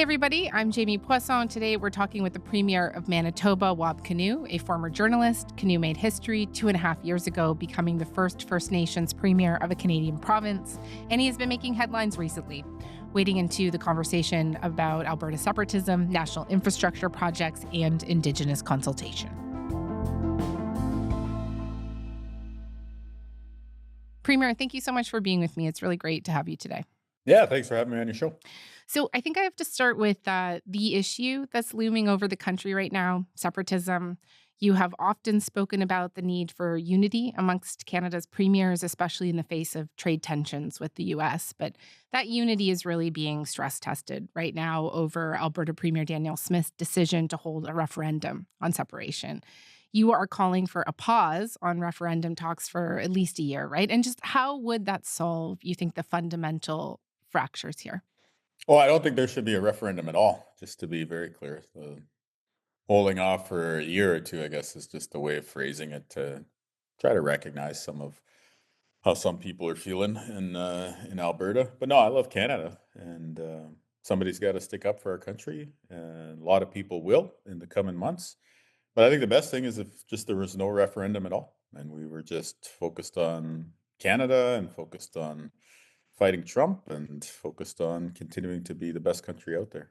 Hey everybody, I'm Jamie Poisson. Today we're talking with the Premier of Manitoba, Kinew, a former journalist. Kinew made history 2.5 years ago, becoming the First Nations Premier of a Canadian province, and he has been making headlines recently, wading into the conversation about Alberta separatism, national infrastructure projects, and Indigenous consultation. Premier, thank you so much for being with me. It's really great to have you today. Yeah, thanks for having me on your show. So I think I have to start with the issue that's looming over the country right now, separatism. You have often spoken about the need for unity amongst Canada's premiers, especially in the face of trade tensions with the U.S. But that unity is really being stress tested right now over Alberta Premier Danielle Smith's decision to hold a referendum on separation. You are calling for a pause on referendum talks for at least a year, right? And just how would that solve, you think, the fundamental fractures here? Well, I don't think there should be a referendum at all, just to be very clear. Holding off for a year or two, I guess, is just a way of phrasing it to try to recognize some of how some people are feeling in Alberta. But no, I love Canada, and somebody's got to stick up for our country, and a lot of people will in the coming months. But I think the best thing is if just there was no referendum at all, and we were just focused on Canada and focused on fighting Trump and focused on continuing to be the best country out there.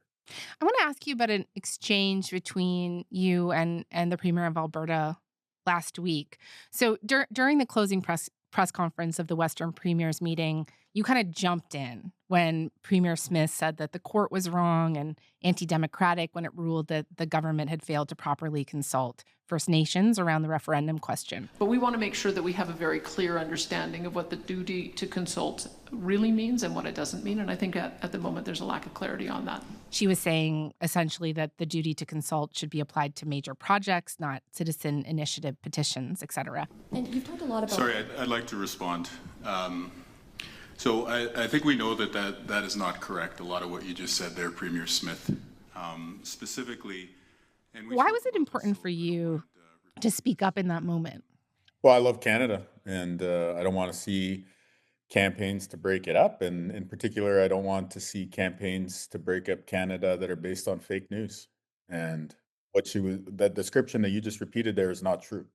I want to ask you about an exchange between you and the Premier of Alberta last week. So during the closing press conference of the Western Premiers meeting, you kind of jumped in when Premier Smith said that the court was wrong and anti-democratic when it ruled that the government had failed to properly consult First Nations around the referendum question. But we want to make sure that we have a very clear understanding of what the duty to consult really means and what it doesn't mean. And I think at the moment there's a lack of clarity on that. She was saying essentially that the duty to consult should be applied to major projects, not citizen initiative petitions, et cetera. And you've talked a lot about... Sorry, I'd like to respond. So I think we know that is not correct, a lot of what you just said there, Premier Smith, specifically. Why was it important for you to speak up in that moment? Well, I love Canada, and I don't want to see campaigns to break it up. And in particular, I don't want to see campaigns to break up Canada that are based on fake news. And that description that you just repeated there is not true.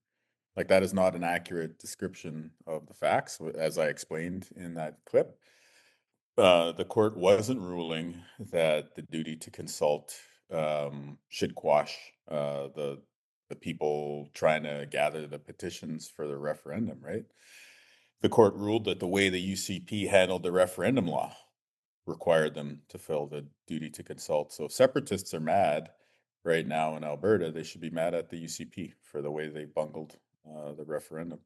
Like, that is not an accurate description of the facts, as I explained in that clip. The court wasn't ruling that the duty to consult should quash the people trying to gather the petitions for the referendum, right? The court ruled that the way the UCP handled the referendum law required them to fill the duty to consult. So if separatists are mad right now in Alberta, they should be mad at the UCP for the way they bungled the referendum.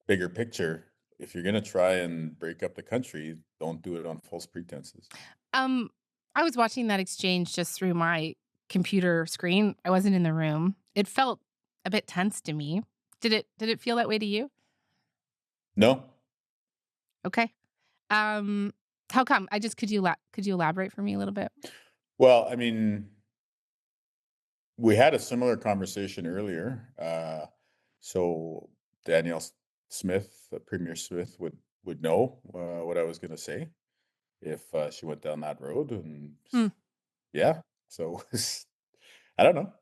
Bigger picture, if you're going to try and break up the country, don't do it on false pretenses. I was watching that exchange just through my computer screen. I wasn't in the room. It felt a bit tense to me. Did it feel that way to you? No. Okay. How come? Could you elaborate for me a little bit? Well, I mean, we had a similar conversation earlier. So Danielle Smith, Premier Smith, would know what I was going to say if she went down that road. And yeah, so I don't know.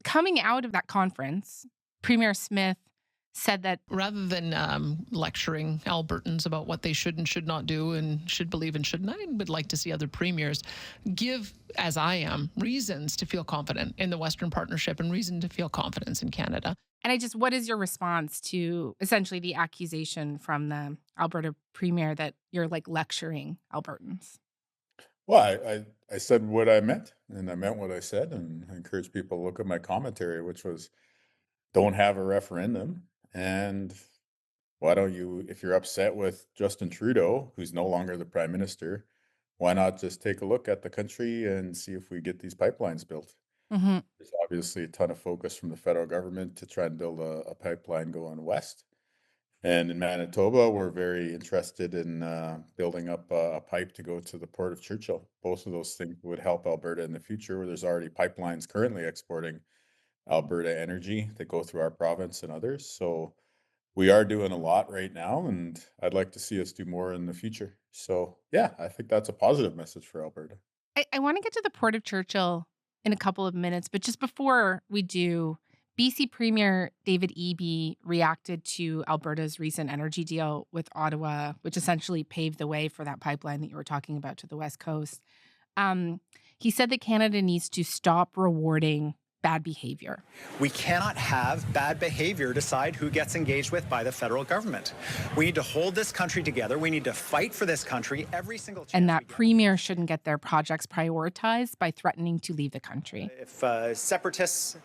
Coming out of that conference, Premier Smith said that Rather than lecturing Albertans about what they should and should not do and should believe and shouldn't, I would like to see other premiers give, as I am, reasons to feel confident in the Western Partnership and reason to feel confidence in Canada. And what is your response to essentially the accusation from the Alberta Premier that you're like lecturing Albertans? Well, I said what I meant, and I meant what I said, and I encourage people to look at my commentary, which was, don't have a referendum. And why don't you, if you're upset with Justin Trudeau, who's no longer the prime minister, why not just take a look at the country and see if we get these pipelines built? Mm-hmm. There's obviously a ton of focus from the federal government to try and build a pipeline going west. And in Manitoba, we're very interested in building up a pipe to go to the Port of Churchill. Both of those things would help Alberta in the future, where there's already pipelines currently exporting Alberta energy that go through our province and others. So we are doing a lot right now, and I'd like to see us do more in the future. So yeah, I think that's a positive message for Alberta. I want to get to the Port of Churchill in a couple of minutes, but just before we do, BC Premier David Eby reacted to Alberta's recent energy deal with Ottawa, which essentially paved the way for that pipeline that you were talking about to the West Coast. Um, he said that Canada needs to stop rewarding bad behavior. We cannot have bad behavior decide who gets engaged with by the federal government. We need to hold this country together. We need to fight for this country every single chance. And that premiers shouldn't get their projects prioritized by threatening to leave the country. If separatist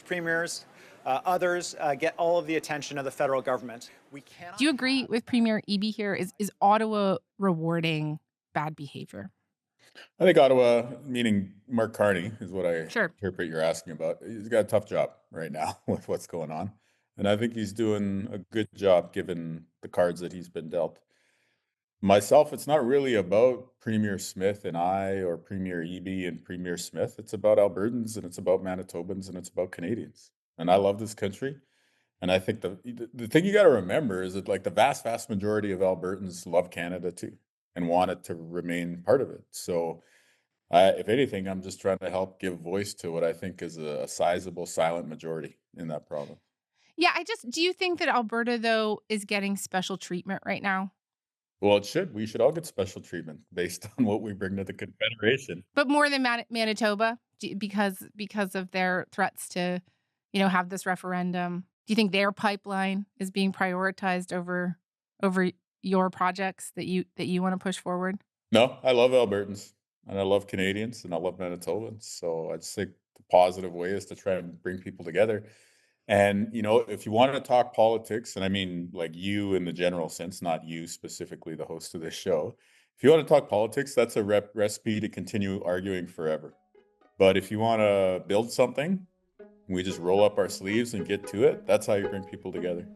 premiers, others get all of the attention of the federal government, we cannot. Do you agree with Premier Eby here? Is Ottawa rewarding bad behavior? I think Ottawa, meaning Mark Carney, is what I Sure. interpret you're asking about. He's got a tough job right now with what's going on. And I think he's doing a good job given the cards that he's been dealt. Myself, it's not really about Premier Smith and I, or Premier Eby and Premier Smith. It's about Albertans, and it's about Manitobans, and it's about Canadians. And I love this country. And I think the thing you got to remember is that, like, the vast majority of Albertans love Canada too and want it to remain part of it. So, if anything, I'm just trying to help give voice to what I think is a sizable silent majority in that province. Yeah, do you think that Alberta, though, is getting special treatment right now? Well, it should. We should all get special treatment based on what we bring to the Confederation. But more than Manitoba, because of their threats to, have this referendum. Do you think their pipeline is being prioritized over your projects that you want to push forward? No, I love Albertans, and I love Canadians, and I love Manitobans. So I just think the positive way is to try and bring people together. And, if you want to talk politics, and I mean, like, you in the general sense, not you specifically, the host of this show. If you want to talk politics, that's a recipe to continue arguing forever. But if you want to build something, we just roll up our sleeves and get to it. That's how you bring people together.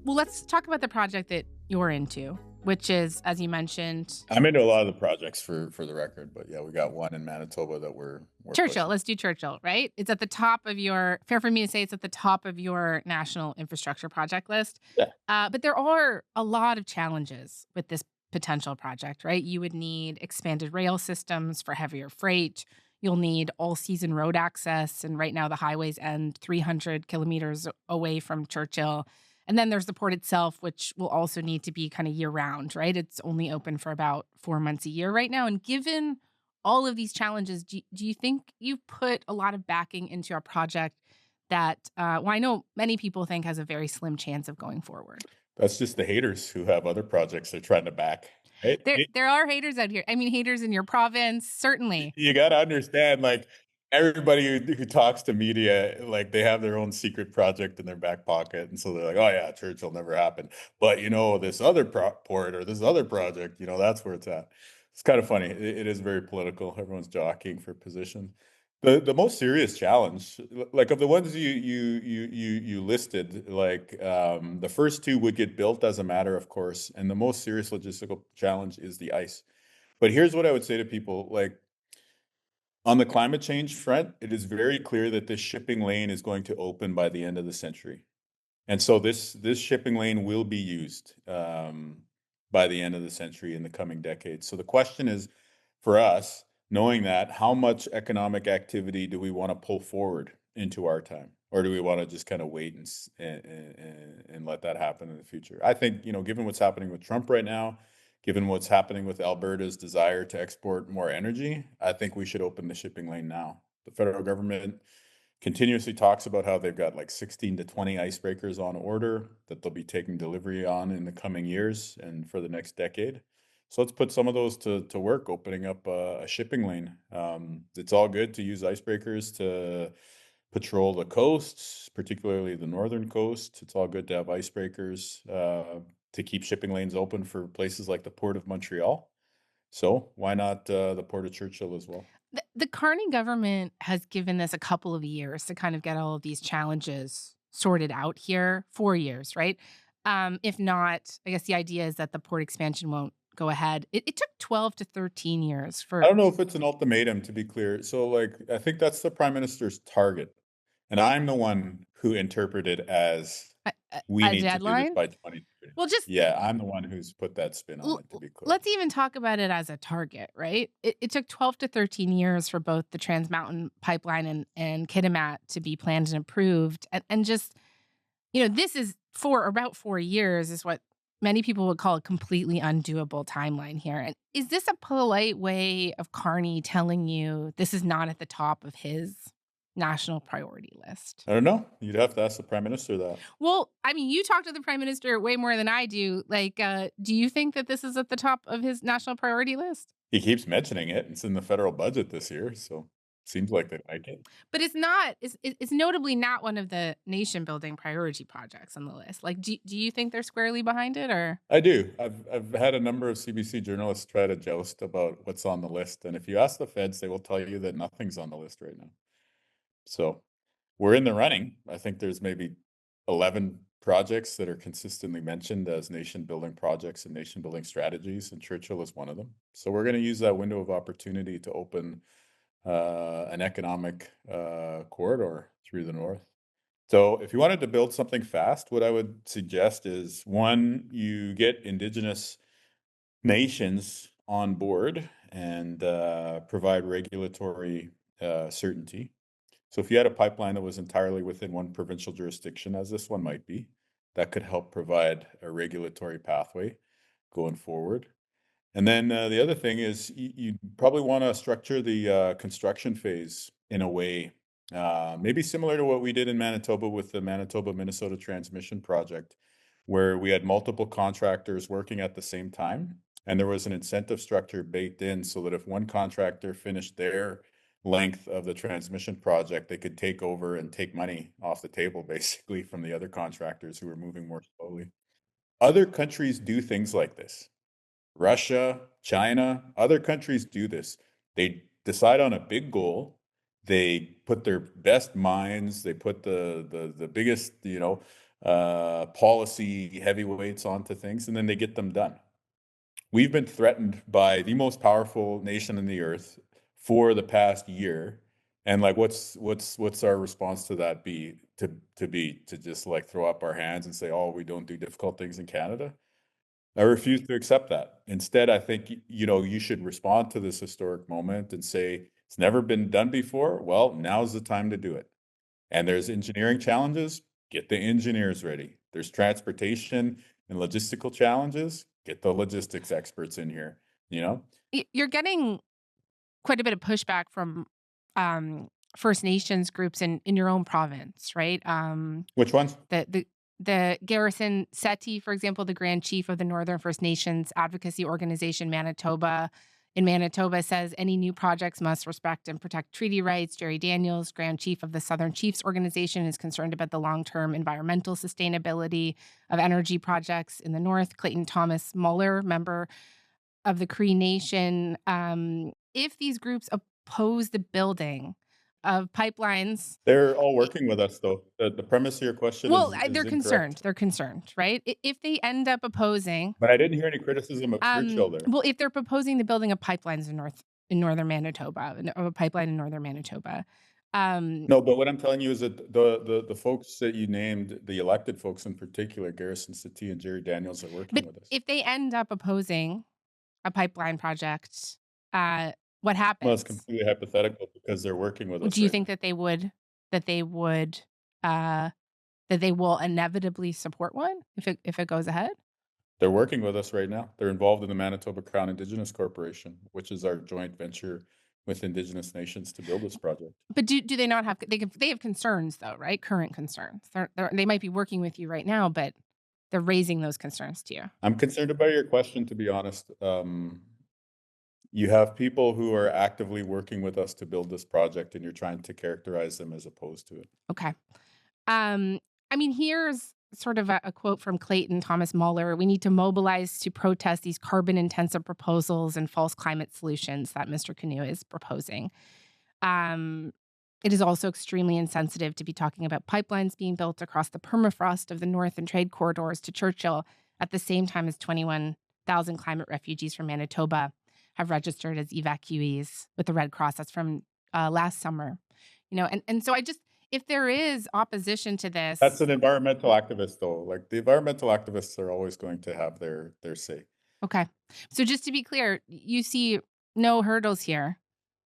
Well, let's talk about the project that you're into, which is, as you mentioned, I'm into a lot of the projects for the record, but yeah, we got one in Manitoba that we're Churchill. pushing. Let's do Churchill, right? It's at the top of fair for me to say it's at the top of your national infrastructure project list. Yeah. But there are a lot of challenges with this potential project, right? You would need expanded rail systems for heavier freight. You'll need all-season road access, and right now the highways end 300 kilometers away from Churchill. And then there's the port itself, which will also need to be kind of year-round, right? It's only open for about 4 months a year right now. And given all of these challenges, do you think you've put a lot of backing into a project that, I know many people think has a very slim chance of going forward? That's just the haters who have other projects they're trying to back. Right? There are haters out here. I mean, haters in your province, certainly. You got to understand, like, everybody who talks to media, like, they have their own secret project in their back pocket. And so they're like, oh yeah, Churchill never happened. But, this other port or this other project, that's where it's at. It's kind of funny. It is very political. Everyone's jockeying for position. The most serious challenge, like, of the ones you listed, like, the first two would get built as a matter of course. And the most serious logistical challenge is the ice. But here's what I would say to people, like, on the climate change front, it is very clear that this shipping lane is going to open by the end of the century. And so this shipping lane will be used by the end of the century in the coming decades. So the question is, for us, knowing that, how much economic activity do we want to pull forward into our time? Or do we want to just kind of wait and let that happen in the future? I think, given what's happening with Trump right now, given what's happening with Alberta's desire to export more energy, I think we should open the shipping lane now. The federal government continuously talks about how they've got like 16 to 20 icebreakers on order that they'll be taking delivery on in the coming years and for the next decade. So let's put some of those to work, opening up a shipping lane. It's all good to use icebreakers to patrol the coasts, particularly the northern coast. It's all good to have icebreakers to keep shipping lanes open for places like the Port of Montreal. So why not the Port of Churchill as well? The Carney government has given this a couple of years to kind of get all of these challenges sorted out here. 4 years, right? If not, I guess the idea is that the port expansion won't go ahead. It took 12 to 13 years I for don't know if it's an ultimatum, to be clear. So, like, I think that's the prime minister's target, and I'm the one who interpreted as we a need to do this deadline. by 2030. Well, just Yeah, I'm the one who's put that spin on it, to be clear. let's even talk about it as a target, right? It took 12 to 13 years for both the Trans Mountain Pipeline and Kitimat to be planned and approved. And just, this is for about 4 years is what many people would call a completely undoable timeline here. And is this a polite way of Carney telling you this is not at the top of his national priority list? I don't know. You'd have to ask the prime minister that. Well, I mean, you talk to the prime minister way more than I do. Like, do you think that this is at the top of his national priority list? He keeps mentioning it. It's in the federal budget this year, so seems like they like it. But it's not. It's notably not one of the nation building priority projects on the list. Like, do you think they're squarely behind it, or? I do. I've had a number of CBC journalists try to joust about what's on the list, and if you ask the feds, they will tell you that nothing's on the list right now. So we're in the running. I think there's maybe 11 projects that are consistently mentioned as nation building projects and nation building strategies, and Churchill is one of them. So we're going to use that window of opportunity to open an economic corridor through the north. So if you wanted to build something fast, what I would suggest is, one, you get Indigenous nations on board and provide regulatory certainty. So if you had a pipeline that was entirely within one provincial jurisdiction, as this one might be, that could help provide a regulatory pathway going forward. And then the other thing is you probably want to structure the construction phase in a way maybe similar to what we did in Manitoba with the Manitoba-Minnesota Transmission Project, where we had multiple contractors working at the same time, and there was an incentive structure baked in so that if one contractor finished their length of the transmission project, they could take over and take money off the table, basically, from the other contractors who were moving more slowly. Other countries do things like this. Russia, China, other countries do this. They decide on a big goal. They put their best minds. They put the biggest, policy heavyweights onto things, and then they get them done. We've been threatened by the most powerful nation in the earth for the past year, and like, what's our response to that be? To just like throw up our hands and say, "Oh, we don't do difficult things in Canada." I refuse to accept that. Instead, I think, you should respond to this historic moment and say, it's never been done before. Well, now's the time to do it. And there's engineering challenges. Get the engineers ready. There's transportation and logistical challenges. Get the logistics experts in here, You're getting quite a bit of pushback from First Nations groups in your own province, right? Which ones? The Garrison Settee, for example, the Grand Chief of the Northern First Nations Advocacy Organization, Manitoba, says any new projects must respect and protect treaty rights. Jerry Daniels, Grand Chief of the Southern Chiefs Organization, is concerned about the long-term environmental sustainability of energy projects in the north. Clayton Thomas Muller, member of the Cree Nation, if these groups oppose the building of pipelines. They're all working with us, though. The premise of your question Well, is they're concerned. incorrect. They're concerned, right? If they end up opposing, But I didn't hear any criticism of Churchill there. well, if they're proposing the building of pipelines in northern Manitoba, of a pipeline in northern Manitoba. No, but what I'm telling you is that the folks that you named, the elected folks in particular, Garrison Settee and Jerry Daniels, are working with us. If they end up opposing a pipeline project, what happens? Well, it's completely hypothetical because they're working with us. Do you right think that they will inevitably support one if it goes ahead? They're working with us right now. They're involved in the Manitoba Crown Indigenous Corporation, which is our joint venture with Indigenous nations to build this project. But do they not have? They have concerns though, right? Current concerns. They might be working with you right now, but they're raising those concerns to you. I'm concerned about your question, to be honest. You have people who are actively working with us to build this project, and you're trying to characterize them as opposed to it. Okay. Here's sort of a quote from Clayton Thomas Muller. We need to mobilize to protest these carbon-intensive proposals and false climate solutions that Mr. Kinew is proposing. It is also extremely insensitive to be talking about pipelines being built across the permafrost of the north and trade corridors to Churchill at the same time as 21 1,000 climate refugees from Manitoba have registered as evacuees with the Red Cross. That's from last summer. And so if there is opposition to That's this, an environmental activist, though. Like, the environmental activists are always going to have their say. okay. So just to be clear, you see no hurdles here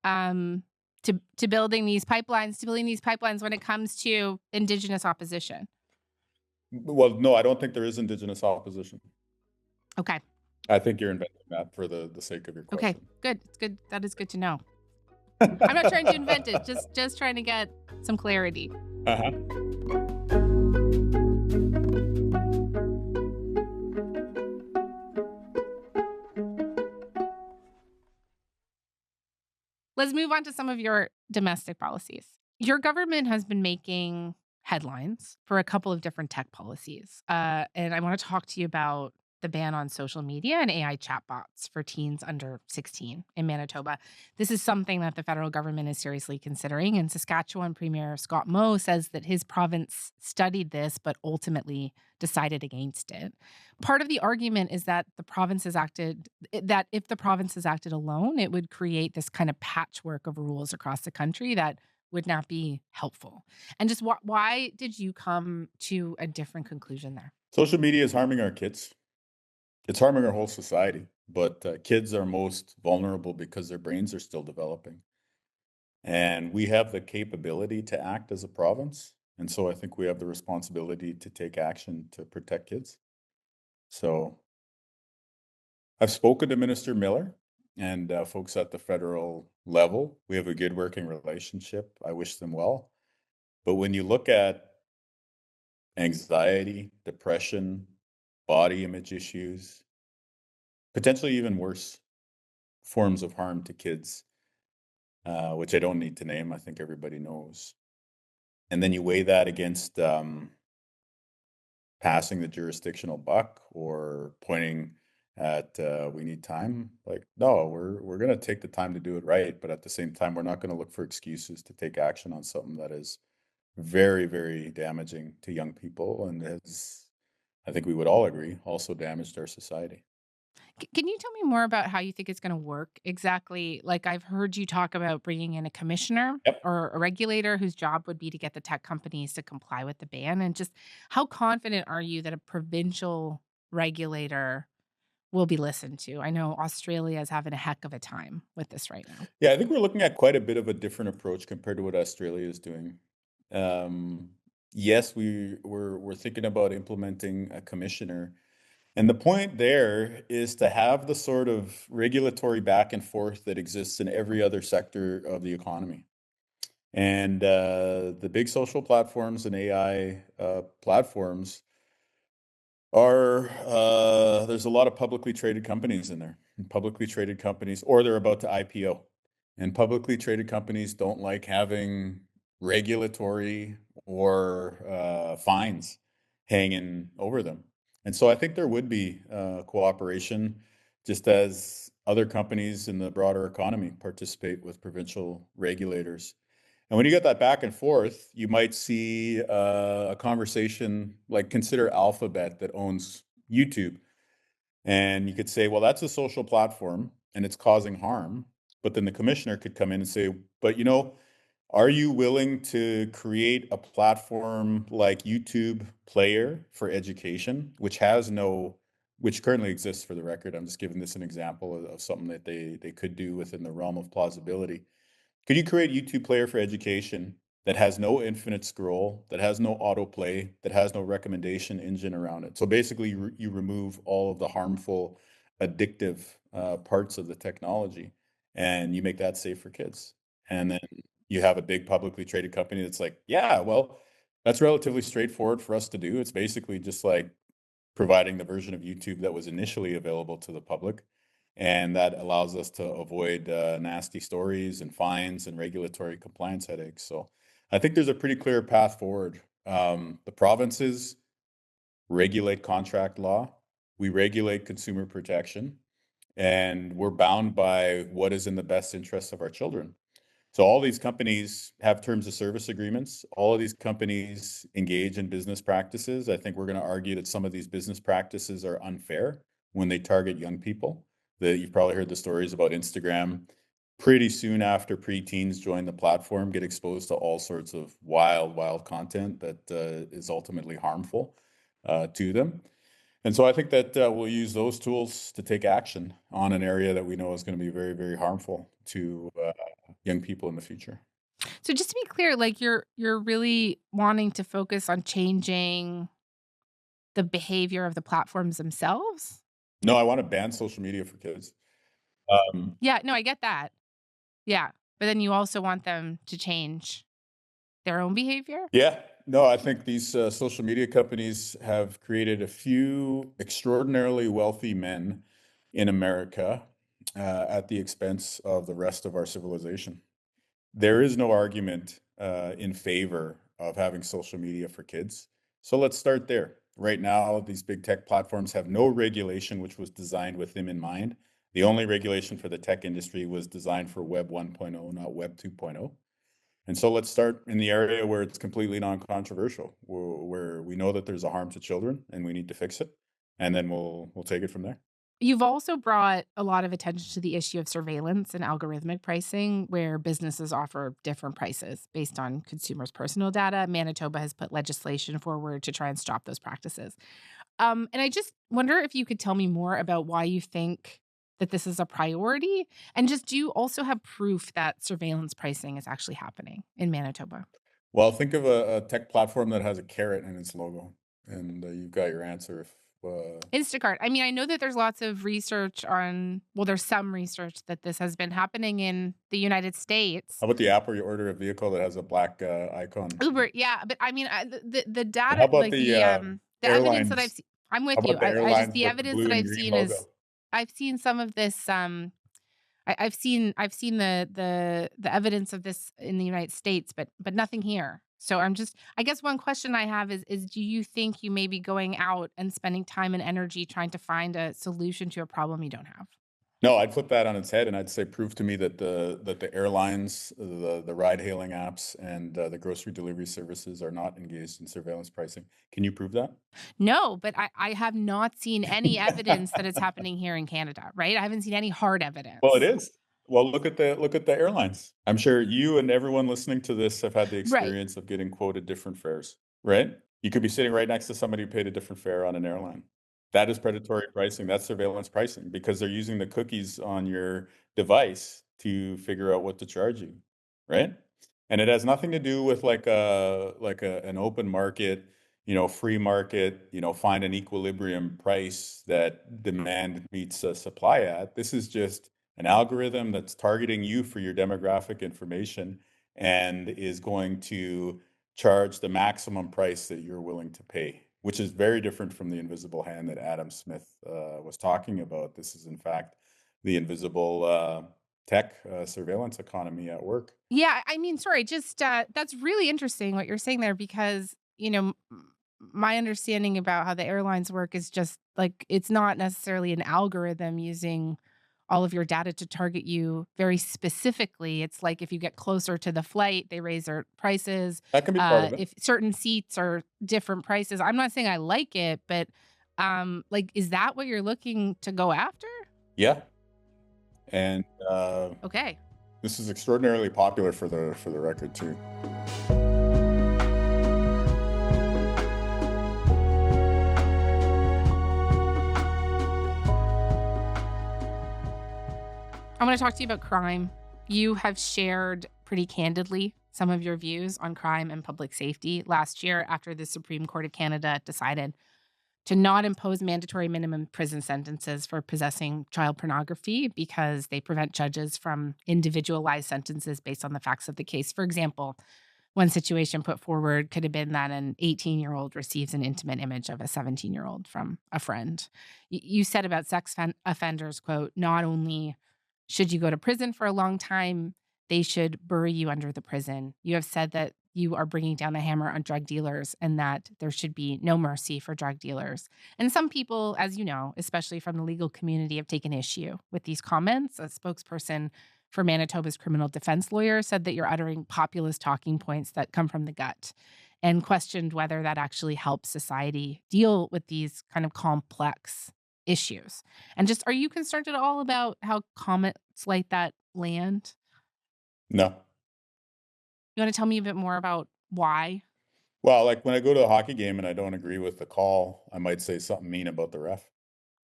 um, to building these pipelines when it comes to Indigenous opposition. Well, no, I don't think there is Indigenous opposition. Okay. I think you're inventing that for the sake of your Okay. question. Good. It's good. That is good to know. I'm not trying to invent it. Just trying to get some clarity. Uh-huh. Let's move on to some of your domestic policies. Your government has been making headlines for a couple of different tech policies. And I want to talk to you about the ban on social media and AI chatbots for teens under 16 in Manitoba. This is something that the federal government is seriously considering. And Saskatchewan Premier Scott Moe says that his province studied this, but ultimately decided against it. Part of the argument is that if the province has acted alone, it would create this kind of patchwork of rules across the country that would not be helpful. And just why did you come to a different conclusion there? Social media is harming our kids. It's harming our whole society, but kids are most vulnerable because their brains are still developing. And we have the capability to act as a province. And so I think we have the responsibility to take action to protect kids. So I've spoken to Minister Miller and folks at the federal level. We have a good working relationship. I wish them well. But when you look at anxiety, depression, body image issues, potentially even worse forms of harm to kids, which I don't need to name, I think everybody knows. And then you weigh that against passing the jurisdictional buck or pointing at we need time. Like, no, we're going to take the time to do it right, but at the same time, we're not going to look for excuses to take action on something that is very, very damaging to young people and has, I think we would all agree, also damaged our society. Can you tell me more about how you think it's going to work exactly? Like, I've heard you talk about bringing in a commissioner Yep. or a regulator whose job would be to get the tech companies to comply with the ban. And just how confident are you that a provincial regulator will be listened to? I know Australia is having a heck of a time with this right now. Yeah, I think we're looking at quite a bit of a different approach compared to what Australia is doing. Um, yes, we're thinking about implementing a commissioner. And the point there is to have the sort of regulatory back and forth that exists in every other sector of the economy. And the big social platforms and AI platforms are, there's a lot of publicly traded companies in there, publicly traded companies, or they're about to IPO. And publicly traded companies don't like having regulatory or fines hanging over them. And so I think there would be cooperation, just as other companies in the broader economy participate with provincial regulators. And when you get that back and forth, you might see a conversation like consider Alphabet that owns YouTube. And you could say, well, that's a social platform and it's causing harm. But then the commissioner could come in and say, but are you willing to create a platform like YouTube Player for education, which currently exists for the record? I'm just giving this an example of something that they could do within the realm of plausibility. Could you create YouTube Player for education that has no infinite scroll, that has no autoplay, that has no recommendation engine around it? So basically, you remove all of the harmful, addictive parts of the technology, and you make that safe for kids. And then you have a big publicly traded company that's like, yeah, well, that's relatively straightforward for us to do. It's basically just like providing the version of YouTube that was initially available to the public. And that allows us to avoid nasty stories and fines and regulatory compliance headaches. So I think there's a pretty clear path forward. The provinces regulate contract law. We regulate consumer protection. And we're bound by what is in the best interest of our children. So all these companies have terms of service agreements. All of these companies engage in business practices. I think we're going to argue that some of these business practices are unfair when they target young people. You've probably heard the stories about Instagram. Pretty soon after preteens join the platform, get exposed to all sorts of wild content that is ultimately harmful to them. And so I think that we'll use those tools to take action on an area that we know is going to be very, very harmful to young people in the future. So just to be clear, like you're really wanting to focus on changing the behavior of the platforms themselves? No, I want to ban social media for kids. Um, Yeah, no, I get that. Yeah. But then you also want them to change their own behavior? Yeah, no, I think these social media companies have created a few extraordinarily wealthy men in America at the expense of the rest of our civilization. There is no argument in favor of having social media for kids. So let's start there. Right now, these big tech platforms have no regulation which was designed with them in mind. The only regulation for the tech industry was designed for Web 1.0, not Web 2.0. And so let's start in the area where it's completely non-controversial, where we know that there's a harm to children and we need to fix it, and then we'll take it from there. You've also brought a lot of attention to the issue of surveillance and algorithmic pricing, where businesses offer different prices based on consumers' personal data. Manitoba has put legislation forward to try and stop those practices. And I just wonder if you could tell me more about why you think that this is a priority, and just do you also have proof that surveillance pricing is actually happening in Manitoba? Well, think of a tech platform that has a carrot in its logo, and you've got your answer. If Instacart. I mean, I know that there's lots of research on, well, there's some research that this has been happening in the United States. How about the app where you order a vehicle that has a black icon? Uber, yeah, but I mean, the And how data, about like the evidence that I've airlines? seen, I'm How with you. about the I just airlines the with the evidence that blue and I've green seen is logo? I've seen some of this. I've seen the evidence of this in the United States, but nothing here. So I guess one question I have is do you think you may be going out and spending time and energy trying to find a solution to a problem you don't have? No, I'd flip that on its head, and I'd say prove to me that the airlines, the ride-hailing apps, and the grocery delivery services are not engaged in surveillance pricing. Can you prove that? No, but I have not seen any evidence that it's happening here in Canada, right? I haven't seen any hard Well, it evidence. is. Well, look at the airlines. I'm sure you and everyone listening to this have had the Right. experience of getting quoted different fares, right? You could be sitting right next to somebody who paid a different fare on an airline. That is predatory pricing. That's surveillance pricing because they're using the cookies on your device to figure out what to charge you, right? And it has nothing to do with an open market, free market, find an equilibrium price that demand meets supply at. This is just an algorithm that's targeting you for your demographic information and is going to charge the maximum price that you're willing to pay, which is very different from the invisible hand that Adam Smith was talking about. This is, in fact, the invisible tech surveillance economy at work. Yeah, I mean, sorry, just that's really interesting what you're saying there because, my understanding about how the airlines work is just like it's not necessarily an algorithm using all of your data to target you very specifically. It's like if you get closer to the flight, they raise their prices. That can be part of it. If certain seats are different prices, I'm not saying I like it, but like, is that what you're looking to go after? Yeah, and Okay. this is extraordinarily popular for the record too. I want to talk to you about crime. You have shared pretty candidly some of your views on crime and public safety last year after the Supreme Court of Canada decided to not impose mandatory minimum prison sentences for possessing child pornography because they prevent judges from individualized sentences based on the facts of the case. For example, one situation put forward could have been that an 18-year-old receives an intimate image of a 17-year-old from a friend. You said about offenders, quote, not only should you go to prison for a long time, they should bury you under the prison. You have said that you are bringing down the hammer on drug dealers and that there should be no mercy for drug dealers. And some people, as you know, especially from the legal community, have taken issue with these comments. A spokesperson for Manitoba's criminal defense lawyer said that you're uttering populist talking points that come from the gut and questioned whether that actually helps society deal with these kind of complex issues. And just, are you concerned at all about how comments like that land? No. You want to tell me a bit more about why? Well, like when I go to a hockey game and I don't agree with the call, I might say something mean about the ref.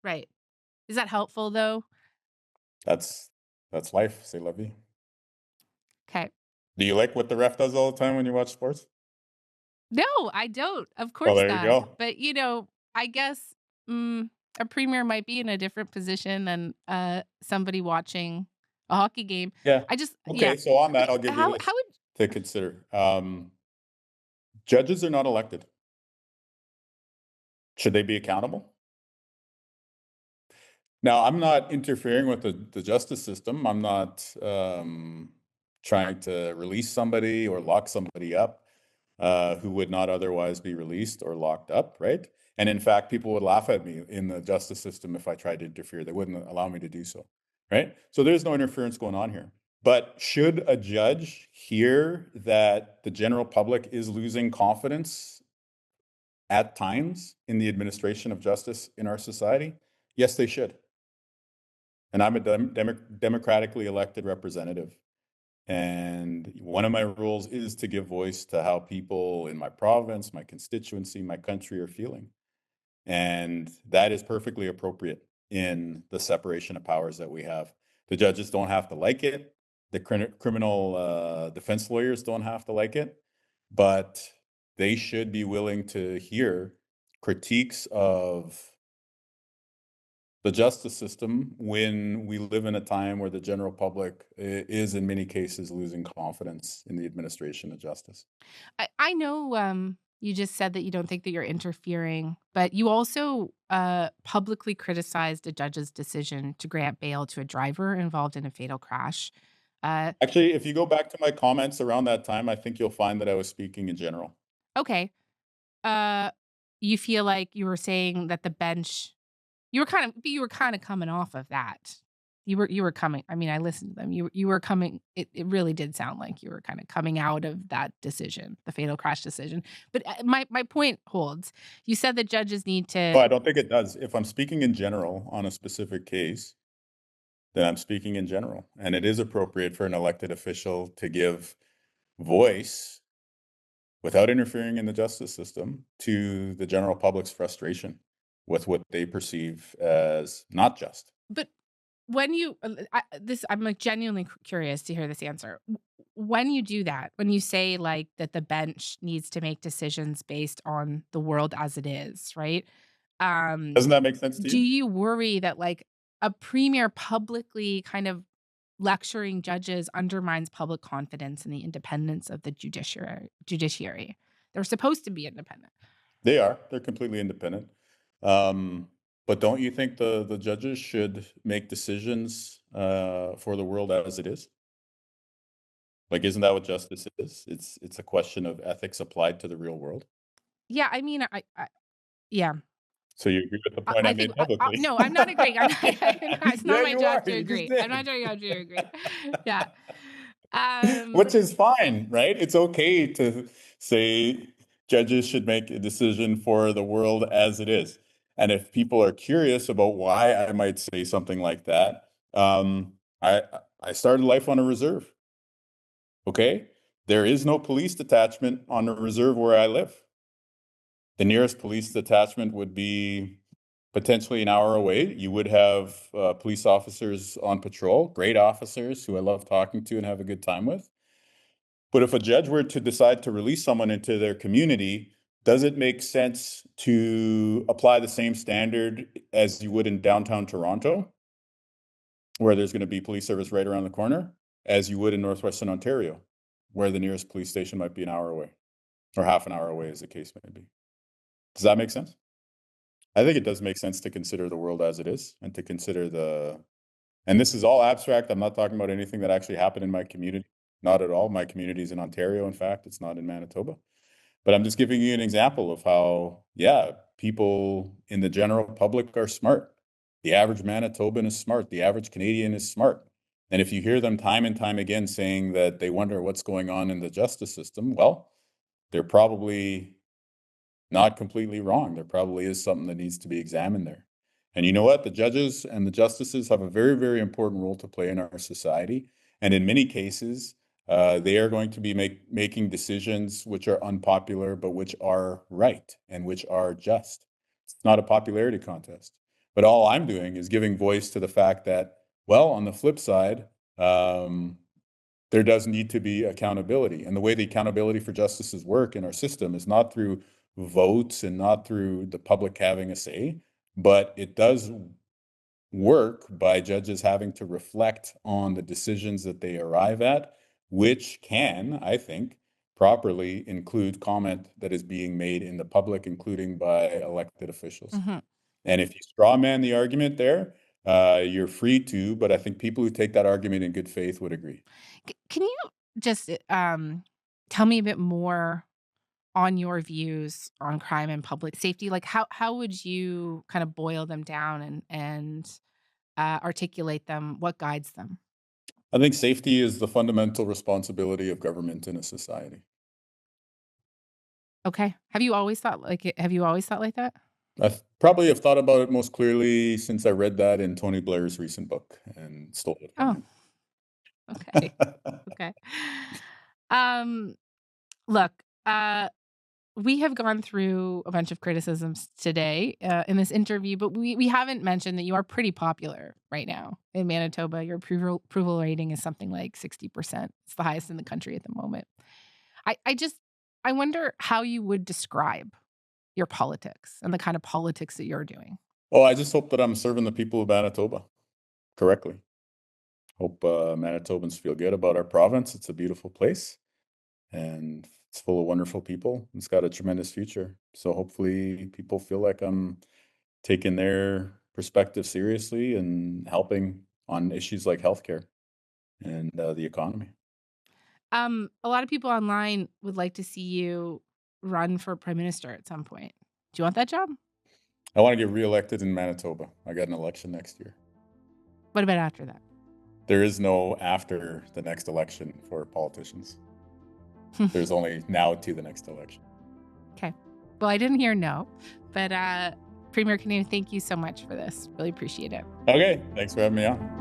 Right. Is that helpful though? That's life. C'est la vie. Okay. Do you like what the ref does all the time when you watch sports? No, I don't. Of Oh, course there you not. go. But, I guess a premier might be in a different position than somebody watching a hockey game. Yeah. I just, yeah. Okay. So on that, But I'll give you how this would, to consider. Judges are not elected. Should they be accountable? Now, I'm not interfering with the justice system. I'm not trying to release somebody or lock somebody up who would not otherwise be released or locked up, right? And in fact, people would laugh at me in the justice system if I tried to interfere. They wouldn't allow me to do so, right? So there's no interference going on here. But should a judge hear that the general public is losing confidence at times in the administration of justice in our society? Yes, they should. And I'm a democratically elected representative. And one of my rules is to give voice to how people in my province, my constituency, my country are feeling. And that is perfectly appropriate in the separation of powers that we have. The judges don't have to like it. The criminal defense lawyers don't have to like it. But they should be willing to hear critiques of the justice system when we live in a time where the general public is in many cases losing confidence in the administration of justice. I know you just said that you don't think that you're interfering, but you also publicly criticized a judge's decision to grant bail to a driver involved in a fatal crash. Uh, Actually, if you go back to my comments around that time, I think you'll find that I was speaking in general. okay. Uh, you feel like you were saying that the bench, you were kind of coming off of that. You were coming. I mean, I listened to them. You were coming. It really did sound like you were kind of coming out of that decision, the fatal crash decision. But my point holds. You said that judges need to. Well, I don't think it does. If I'm speaking in general on a specific case, then I'm speaking in general. And it is appropriate for an elected official to give voice without interfering in the justice system to the general public's frustration with what they perceive as not just. But when you I'm like genuinely curious to hear this answer. When you do that, when you say like that the bench needs to make decisions based on the world as it is, right? Doesn't that make sense to Do you? you worry that like a premier publicly kind of lecturing judges undermines public confidence in the independence of the judiciary? They're supposed to be independent. They are. They're completely independent. But don't you think the judges should make decisions for the world as it is? Like, isn't that what justice is? It's a question of ethics applied to the real world. Yeah, I mean, yeah. So you agree with the point I I think made publicly? no, I'm not agreeing. It's not Yeah, my you job are. to You just agree. I'm not did. your job to agree. Yeah. Which is fine, right? It's okay to say judges should make a decision for the world as it is. And if people are curious about why I might say something like that, I I started life on a reserve. Okay, there is no police detachment on the reserve where I live. The nearest police detachment would be potentially an hour away. You would have police officers on patrol, great officers who I love talking to and have a good time with. But if a judge were to decide to release someone into their community, does it make sense to apply the same standard as you would in downtown Toronto, where there's going to be police service right around the corner, as you would in northwestern Ontario, where the nearest police station might be an hour away or half an hour away, as the case may be? Does that make sense? I think it does make sense to consider the world as it is and to consider and this is all abstract. I'm not talking about anything that actually happened in my community. Not at all. My community is in Ontario. In fact, it's not in Manitoba. But I'm just giving you an example of how, yeah, people in the general public are smart. The average Manitoban is smart. The average Canadian is smart. And if you hear them time and time again saying that they wonder what's going on in the justice system, well, they're probably not completely wrong. There probably is something that needs to be examined there. And you know what? The judges and the justices have a very, very important role to play in our society. And in many cases, they are going to be making decisions which are unpopular, but which are right and which are just. It's not a popularity contest. But all I'm doing is giving voice to the fact that, well, on the flip side, there does need to be accountability. And the way the accountability for justices work in our system is not through votes and not through the public having a say, but it does work by judges having to reflect on the decisions that they arrive at, which can, I think, properly include comment that is being made in the public, including by elected officials. And if you straw man the argument there, you're free to, but I think people who take that argument in good faith would agree. Can you just tell me a bit more on your views on crime and public safety? Like how would you kind of boil them down and articulate them? What guides them? I think safety is the fundamental responsibility of government in a society. Okay. Have you always thought like that? I probably have thought about it most clearly since I read that in Tony Blair's recent book and stole it Oh, from okay. him. Okay. Look, we have gone through a bunch of criticisms today in this interview, but we haven't mentioned that you are pretty popular right now in Manitoba. Your approval rating is something like 60%. It's the highest in the country at the moment. I wonder how you would describe your politics and the kind of politics that you're doing. Well, I just hope that I'm serving the people of Manitoba correctly. Hope Manitobans feel good about our province. It's a beautiful place and it's full of wonderful people. It's got a tremendous future. So hopefully people feel like I'm taking their perspective seriously and helping on issues like healthcare and the economy. A lot of people online would like to see you run for prime minister at some point. Do you want that job? I want to get reelected in Manitoba. I got an election next year. What about after that? There is no after the next election for politicians. There's only now to the next election. Okay. Well, I didn't hear no, but Premier Kinew, thank you so much for this. Really appreciate it. Okay. Thanks for having me on.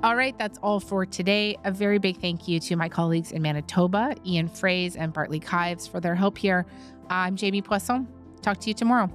All right, that's all for today. A very big thank you to my colleagues in Manitoba, Ian Fraze and Bartley Kives, for their help here. I'm Jamie Poisson. Talk to you tomorrow.